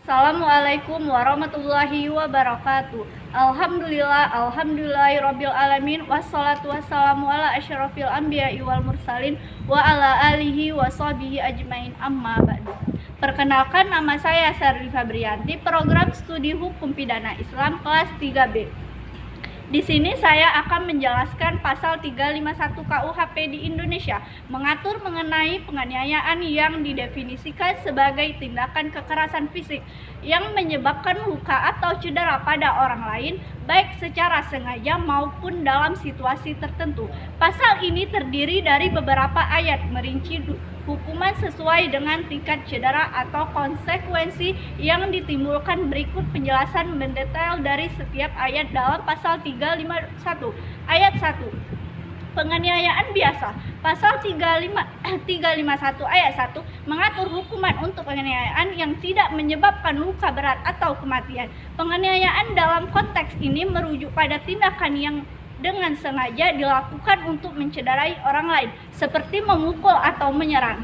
Assalamualaikum warahmatullahi wabarakatuh. Alhamdulillahirabbil alamin, wassalatu wassalamu ala asyrofil anbiya'i wal mursalin wa ala alihi washabihi ajmain, amma ba'du. Perkenalkan, nama saya Sarli Fabrianti, program studi hukum pidana Islam kelas 3B. Di sini saya akan menjelaskan pasal 351 KUHP di Indonesia, mengatur mengenai penganiayaan yang didefinisikan sebagai tindakan kekerasan fisik yang menyebabkan luka atau cedera pada orang lain, baik secara sengaja maupun dalam situasi tertentu. Pasal ini terdiri dari beberapa ayat merinci hukuman sesuai dengan tingkat cedera atau konsekuensi yang ditimbulkan. Berikut penjelasan mendetail dari setiap ayat dalam pasal 351. Ayat 1. Penganiayaan biasa. Pasal 351 ayat 1 mengatur hukuman untuk penganiayaan yang tidak menyebabkan luka berat atau kematian. Penganiayaan dalam konteks ini merujuk pada tindakan yang dengan sengaja dilakukan untuk mencederai orang lain, seperti memukul atau menyerang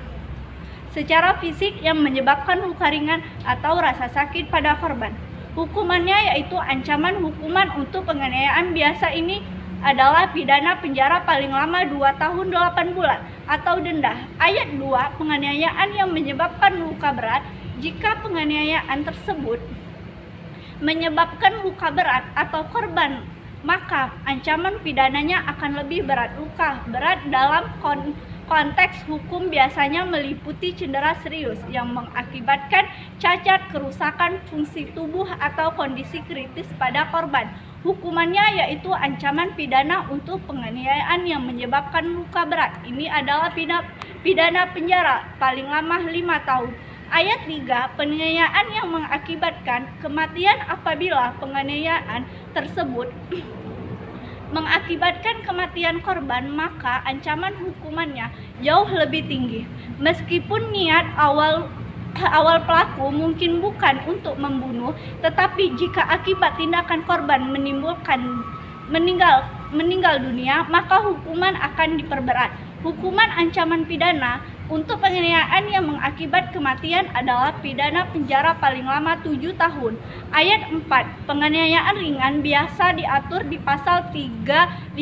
secara fisik yang menyebabkan luka ringan atau rasa sakit pada korban. Hukumannya yaitu ancaman hukuman untuk penganiayaan biasa ini adalah pidana penjara paling lama 2 tahun 8 bulan atau denda. Ayat 2, penganiayaan yang menyebabkan luka berat. Jika penganiayaan tersebut menyebabkan luka berat atau korban, maka ancaman pidananya akan lebih berat. Luka berat dalam konteks hukum biasanya meliputi cedera serius yang mengakibatkan cacat, kerusakan fungsi tubuh atau kondisi kritis pada korban. Hukumannya yaitu ancaman pidana untuk penganiayaan yang menyebabkan luka berat. Ini adalah pidana penjara paling lama 5 tahun. Ayat 3, penganiayaan yang mengakibatkan kematian. Apabila penganiayaan tersebut mengakibatkan kematian korban, maka ancaman hukumannya jauh lebih tinggi. Meskipun niat awal pelaku mungkin bukan untuk membunuh, tetapi jika akibat tindakan korban menimbulkan meninggal dunia, maka hukuman akan diperberat. Hukuman ancaman pidana untuk penganiayaan yang mengakibat kematian adalah pidana penjara paling lama 7 tahun. Ayat 4, penganiayaan ringan biasa diatur di pasal 352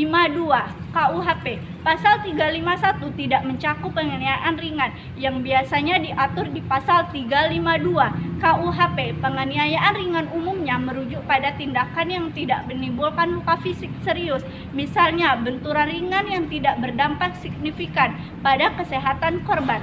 KUHP. Pasal 351 tidak mencakup penganiayaan ringan yang biasanya diatur di pasal 352 KUHP. Penganiayaan ringan umumnya merujuk pada tindakan yang tidak menimbulkan luka fisik serius, misalnya benturan ringan yang tidak berdampak signifikan pada kesehatan korban.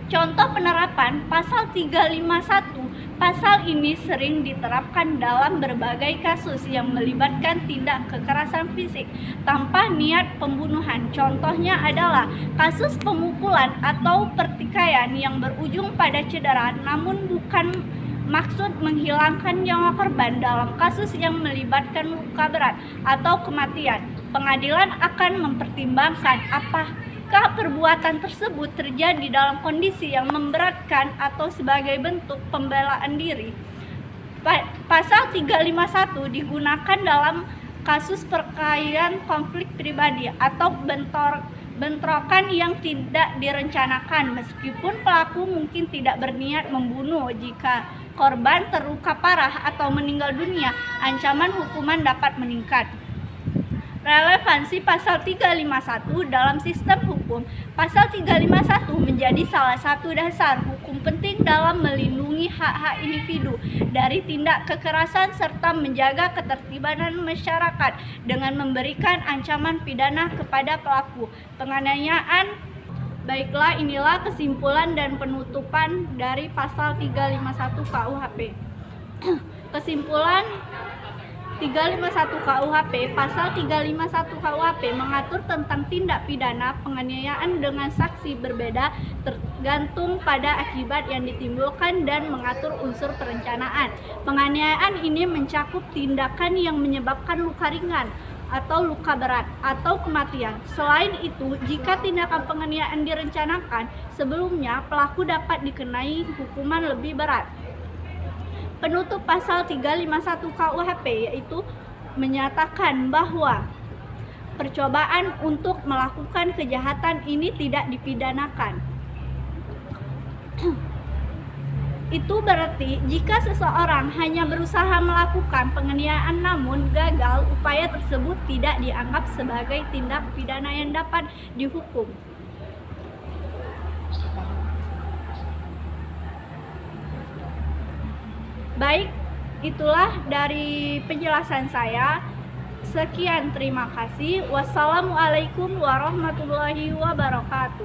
Contoh penerapan pasal 351. Pasal ini sering diterapkan dalam berbagai kasus yang melibatkan tindak kekerasan fisik tanpa niat pembunuhan. Contohnya adalah kasus pemukulan atau pertikaian yang berujung pada cedera namun bukan maksud menghilangkan nyawa korban. Dalam kasus yang melibatkan luka berat atau kematian, pengadilan akan mempertimbangkan apakah perbuatan tersebut terjadi dalam kondisi yang memberatkan atau sebagai bentuk pembelaan diri. Pasal 351 digunakan dalam kasus perkelahian konflik pribadi atau bentrokan yang tidak direncanakan, meskipun pelaku mungkin tidak berniat membunuh. Jika korban terluka parah atau meninggal dunia, ancaman hukuman dapat meningkat. Relevansi pasal 351 dalam sistem hukum. Pasal 351 menjadi salah satu dasar hukum penting dalam melindungi hak-hak individu dari tindak kekerasan serta menjaga ketertiban masyarakat dengan memberikan ancaman pidana kepada pelaku penganiayaan. Baiklah, inilah kesimpulan dan penutupan dari pasal 351 KUHP. Kesimpulan 351 KUHP. Pasal 351 KUHP mengatur tentang tindak pidana penganiayaan dengan saksi berbeda tergantung pada akibat yang ditimbulkan dan mengatur unsur perencanaan. Penganiayaan ini mencakup tindakan yang menyebabkan luka ringan atau luka berat atau kematian. Selain itu, jika tindakan penganiayaan direncanakan sebelumnya, pelaku dapat dikenai hukuman lebih berat. Penutup pasal 351 KUHP yaitu menyatakan bahwa percobaan untuk melakukan kejahatan ini tidak dipidanakan. Itu berarti jika seseorang hanya berusaha melakukan penganiayaan namun gagal, upaya tersebut tidak dianggap sebagai tindak pidana yang dapat dihukum. Baik, itulah dari penjelasan saya. Sekian, terima kasih. Wassalamualaikum warahmatullahi wabarakatuh.